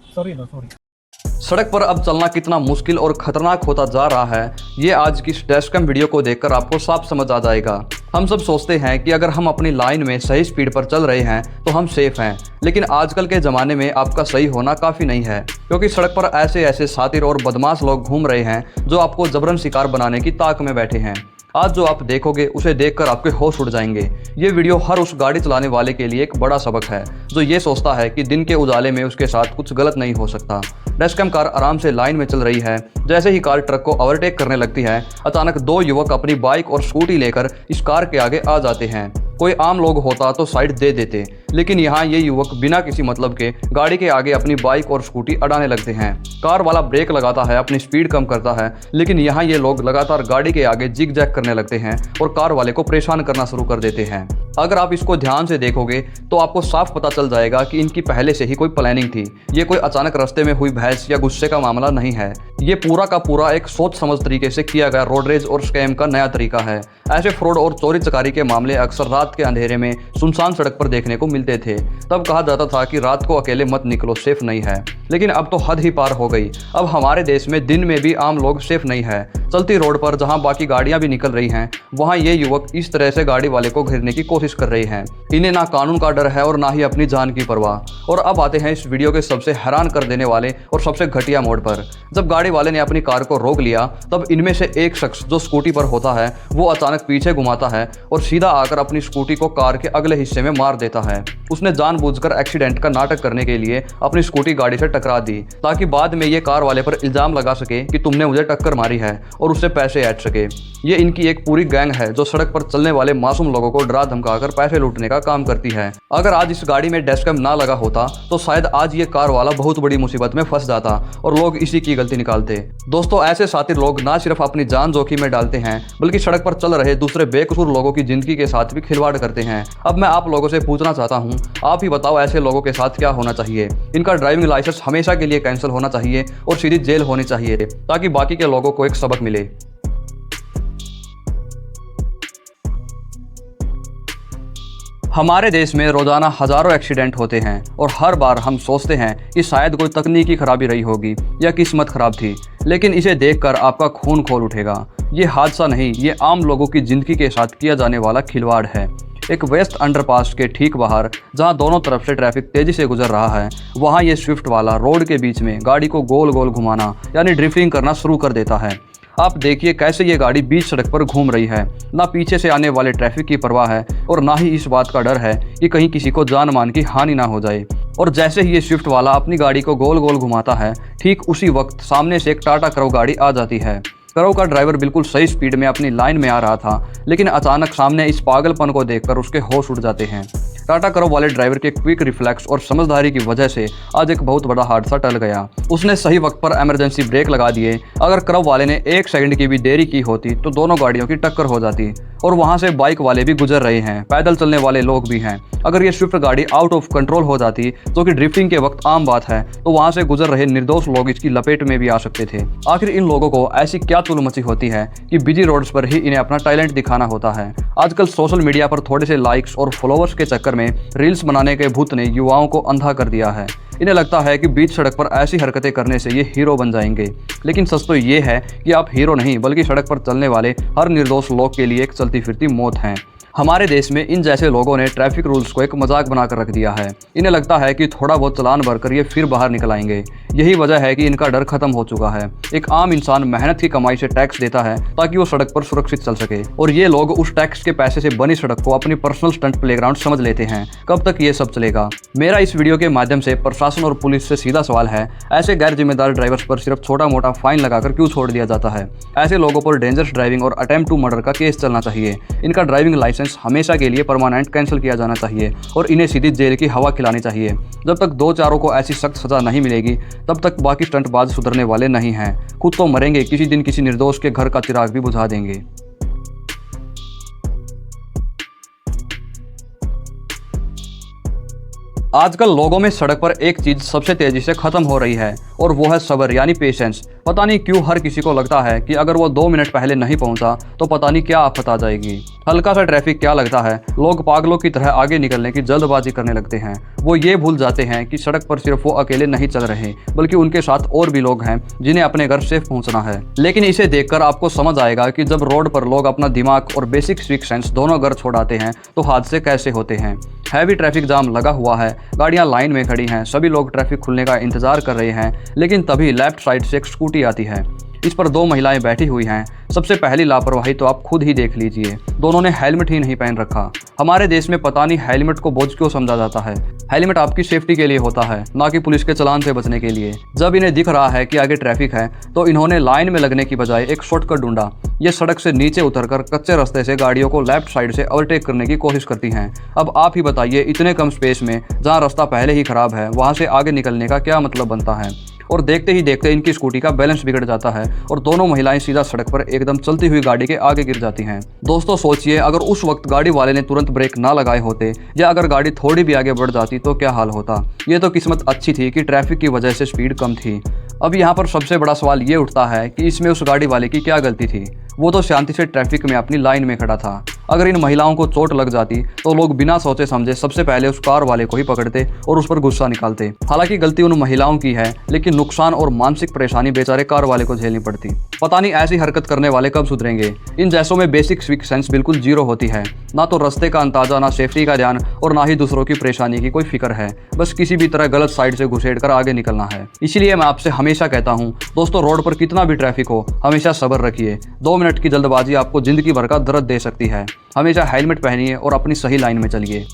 Sorry. सड़क पर अब चलना कितना मुश्किल और खतरनाक होता जा रहा है, ये आज की इस डैशकैम वीडियो को देखकर आपको साफ समझ आ जाएगा। हम सब सोचते हैं कि अगर हम अपनी लाइन में सही स्पीड पर चल रहे हैं तो हम सेफ हैं, लेकिन आजकल के ज़माने में आपका सही होना काफ़ी नहीं है, क्योंकि सड़क पर ऐसे ऐसे शातिर और बदमाश लोग घूम रहे हैं जो आपको जबरन शिकार बनाने की ताक में बैठे हैं। आज जो आप देखोगे उसे देखकर आपके होश उड़ जाएंगे। ये वीडियो हर उस गाड़ी चलाने वाले के लिए एक बड़ा सबक है जो ये सोचता है कि दिन के उजाले में उसके साथ कुछ गलत नहीं हो सकता। डैशकैम कार आराम से लाइन में चल रही है। जैसे ही कार ट्रक को ओवरटेक करने लगती है, अचानक दो युवक अपनी बाइक और स्कूटी लेकर इस कार के आगे आ जाते हैं। कोई आम लोग होता तो साइड दे देते, लेकिन यहाँ ये युवक बिना किसी मतलब के गाड़ी के आगे अपनी बाइक और स्कूटी अड़ाने लगते हैं। कार वाला ब्रेक लगाता है, अपनी स्पीड कम करता है, लेकिन यहाँ ये लोग लगातार गाड़ी के आगे जिग जैग करने लगते हैं और कार वाले को परेशान करना शुरू कर देते हैं। अगर आप इसको ध्यान से देखोगे तो आपको साफ पता चल जाएगा कि इनकी पहले से ही कोई प्लानिंग थी। ये कोई अचानक रास्ते में हुई बहस या गुस्से का मामला नहीं है। ये पूरा का पूरा एक सोच समझ तरीके से किया गया रोड रेज और स्कैम का नया तरीका है। ऐसे फ्रॉड और चोरी चकारी के मामले अक्सर रात के अंधेरे में सुनसान सड़क पर देखने को मिलते थे। तब कहा जाता था कि रात को अकेले मत निकलो, सेफ नहीं है, लेकिन अब तो हद ही पार हो गई। अब हमारे देश में दिन में भी आम लोग सेफ नहीं है। चलती रोड पर जहां बाकी गाड़ियां भी निकल रही हैं, वहां ये युवक इस तरह से गाड़ी वाले को घेरने की कोशिश कर रहे हैं। इन्हें ना कानून का डर है और ना ही अपनी जान की परवाह। और अब आते हैं इस वीडियो के सबसे हैरान कर देने वाले और सबसे घटिया मोड़ पर। जब गाड़ी वाले ने अपनी कार को रोक लिया, तब इनमें से एक शख्स जो स्कूटी पर होता है वो अचानक पीछे घुमाता है और सीधा आकर अपनी स्कूटी को कार के अगले हिस्से में मार देता है। उसने जानबूझकर एक्सीडेंट का नाटक करने के लिए अपनी स्कूटी गाड़ी से टकरा दी, ताकि बाद में ये कार वाले पर इल्जाम लगा सके कि तुमने मुझे टक्कर मारी है और उससे पैसे ऐंठ सके। ये इनकी एक पूरी गैंग है जो सड़क पर चलने वाले मासूम लोगों को डरा धमकाकर पैसे लूटने का काम करती है। अगर आज इस गाड़ी में डैशकैम ना लगा होता तो शायद आज ये कार वाला बहुत बड़ी मुसीबत में फंस जाता और लोग इसी की गलती निकालते। दोस्तों, ऐसे शातिर लोग ना सिर्फ अपनी जान जोखिम में डालते हैं, बल्कि सड़क पर चल रहे दूसरे बेकसूर लोगों की जिंदगी के साथ भी खिलवाड़ करते हैं। अब मैं आप लोगों से पूछना चाहता हूँ, आप ही बताओ ऐसे लोगों के साथ क्या होना चाहिए? इनका ड्राइविंग लाइसेंस हमेशा के लिए कैंसिल होना चाहिए और सीधी जेल होनी चाहिए, ताकि बाकी के लोगों को एक सबक मिले। हमारे देश में रोजाना हजारों एक्सीडेंट होते हैं और हर बार हम सोचते हैं कि शायद कोई तकनीकी खराबी रही होगी या किस्मत खराब थी, लेकिन इसे देखकर आपका खून खौल उठेगा। ये हादसा नहीं, ये आम लोगों की जिंदगी के साथ किया जाने वाला खिलवाड़ है। एक वेस्ट अंडरपास के ठीक बाहर, जहां दोनों तरफ से ट्रैफिक तेजी से गुजर रहा है, वहां ये स्विफ्ट वाला रोड के बीच में गाड़ी को गोल गोल घुमाना यानी ड्रिफ्टिंग करना शुरू कर देता है। आप देखिए कैसे ये गाड़ी बीच सड़क पर घूम रही है। ना पीछे से आने वाले ट्रैफिक की परवाह है और ना ही इस बात का डर है कि कहीं किसी को जान मान की हानि ना हो जाए। और जैसे ही ये स्विफ्ट वाला अपनी गाड़ी को गोल गोल घुमाता है, ठीक उसी वक्त सामने से एक टाटा करव गाड़ी आ जाती है। करव का ड्राइवर बिल्कुल सही स्पीड में अपनी लाइन में आ रहा था, लेकिन अचानक सामने इस पागलपन को देखकर उसके होश उड़ जाते हैं। टाटा करव वाले ड्राइवर के क्विक रिफ्लेक्स और समझदारी की वजह से आज एक बहुत बड़ा हादसा टल गया। उसने सही वक्त पर इमरजेंसी ब्रेक लगा दिए। अगर करव वाले ने 1 सेकंड की भी देरी की होती तो दोनों गाड़ियों की टक्कर हो जाती। और वहां से बाइक वाले भी गुजर रहे हैं, पैदल चलने वाले लोग भी हैं। अगर ये स्विफ्ट गाड़ी आउट ऑफ कंट्रोल हो जाती, जो कि ड्रिफ्टिंग के वक्त आम बात है, तो वहां से गुजर रहे निर्दोष लोग इसकी लपेट में भी आ सकते थे। आखिर इन लोगों को ऐसी क्या तुल मची होती है कि बिजी रोड्स पर ही इन्हें अपना टैलेंट दिखाना होता है। आजकल सोशल मीडिया पर थोड़े से लाइक्स और फॉलोअर्स के चक्कर में रील्स बनाने के भूत ने युवाओं को अंधा कर दिया है। इन्हें लगता है कि बीच सड़क पर ऐसी हरकतें करने से ये हीरो बन जाएंगे, लेकिन सच तो ये है कि आप हीरो नहीं, बल्कि सड़क पर चलने वाले हर निर्दोष लोग के लिए एक चलती फिरती मौत हैं। हमारे देश में इन जैसे लोगों ने ट्रैफिक रूल्स को एक मजाक बनाकर रख दिया है। इन्हें लगता है कि थोड़ा बहुत चालान भरकर ये फिर बाहर निकल आएंगे। यही वजह है कि इनका डर खत्म हो चुका है। एक आम इंसान मेहनत की कमाई से टैक्स देता है ताकि वो सड़क पर सुरक्षित चल सके, और ये लोग उस टैक्स के पैसे से बनी सड़क को अपनी पर्सनल स्टंट प्लेग्राउंड समझ लेते हैं। कब तक ये सब चलेगा? मेरा इस वीडियो के माध्यम से प्रशासन और पुलिस से सीधा सवाल है, ऐसे गैर जिम्मेदार ड्राइवर्स पर सिर्फ छोटा मोटा फाइन लगाकर क्यों छोड़ दिया जाता है? ऐसे लोगों पर डेंजरस ड्राइविंग और अटेम्प्ट टू मर्डर का केस चलना चाहिए। इनका ड्राइविंग लाइसेंस हमेशा के लिए परमानेंट कैंसिल किया जाना चाहिए और इन्हें सीधी जेल की हवा खिलानी चाहिए। जब तक 2-4 को ऐसी सख्त सजा नहीं मिलेगी, तब तक बाकी स्टंटबाज सुधरने वाले नहीं हैं। खुद तो मरेंगे, किसी दिन किसी निर्दोष के घर का चिराग भी बुझा देंगे। आजकल लोगों में सड़क पर एक चीज सबसे तेजी से खत्म हो रही है और वो है सब्र यानी पेशेंस। पता नहीं क्यों हर किसी को लगता है कि अगर वो 2 मिनट पहले नहीं पहुंचा तो पता नहीं क्या आफत आ जाएगी। हल्का सा ट्रैफिक क्या लगता है, लोग पागलों की तरह आगे निकलने की जल्दबाजी करने लगते हैं। वो ये भूल जाते हैं कि सड़क पर सिर्फ वो अकेले नहीं चल रहे, बल्कि उनके साथ और भी लोग हैं जिन्हें अपने घर सेफ पहुंचना है। लेकिन इसे देखकर आपको समझ आएगा कि जब रोड पर लोग अपना दिमाग और बेसिक सिविक सेंस दोनों घर छोड़ाते हैं तो हादसे कैसे होते हैं। हैवी ट्रैफिक जाम लगा हुआ है, गाड़ियां लाइन में खड़ी हैं, सभी लोग ट्रैफिक खुलने का इंतजार कर रहे हैं, लेकिन तभी लेफ्ट साइड से एक स्कूटी आती है। इस पर 2 महिलाएं बैठी हुई हैं। सबसे पहली लापरवाही तो आप खुद ही देख लीजिए, दोनों ने हेलमेट ही नहीं पहन रखा। हमारे देश में पता नहीं हेलमेट को बोझ क्यों समझा जाता है। हेलमेट आपकी सेफ्टी के लिए होता है, ना कि पुलिस के चालान से बचने के लिए। जब इन्हें दिख रहा है कि आगे ट्रैफिक है तो इन्होंने लाइन में लगने की बजाय एक शॉर्टकट ढूंढा। ये सड़क से नीचे उतरकर कच्चे रास्ते से गाड़ियों को लेफ्ट साइड से ओवरटेक करने की कोशिश करती हैं। अब आप ही बताइए, इतने कम स्पेस में जहां रास्ता पहले ही खराब है वहां से आगे निकलने का क्या मतलब बनता है। और देखते ही देखते इनकी स्कूटी का बैलेंस बिगड़ जाता है और दोनों महिलाएं सीधा सड़क पर एकदम चलती हुई गाड़ी के आगे गिर जाती हैं। दोस्तों सोचिए, अगर उस वक्त गाड़ी वाले ने तुरंत ब्रेक ना लगाए होते या अगर गाड़ी थोड़ी भी आगे बढ़ जाती तो क्या हाल होता। ये तो किस्मत अच्छी थी कि ट्रैफिक की वजह से स्पीड कम थी। अब यहाँ पर सबसे बड़ा सवाल ये उठता है कि इसमें उस गाड़ी वाले की क्या गलती थी। वो तो शांति से ट्रैफिक में अपनी लाइन में खड़ा था। अगर इन महिलाओं को चोट लग जाती तो लोग बिना सोचे समझे सबसे पहले उस कार वाले को ही पकड़ते और उस पर गुस्सा निकालते। हालांकि गलती उन महिलाओं की है, लेकिन नुकसान और मानसिक परेशानी बेचारे कार वाले को झेलनी पड़ती। पता नहीं ऐसी हरकत करने वाले कब सुधरेंगे। इन जैसों में बेसिक सिविक सेंस बिल्कुल जीरो होती है। ना तो रास्ते का अंदाजा, ना सेफ्टी का ध्यान और ना ही दूसरों की परेशानी की कोई फिक्र है। बस किसी भी तरह गलत साइड से घुसेड़ कर आगे निकलना है। इसीलिए मैं आपसे हमेशा कहता हूँ दोस्तों, रोड पर कितना भी ट्रैफिक हो हमेशा सब्र रखिए। 2 मिनट की जल्दबाजी आपको जिंदगी भर का दर्द दे सकती है। हमेशा हेलमेट पहनिए और अपनी सही लाइन में चलिए।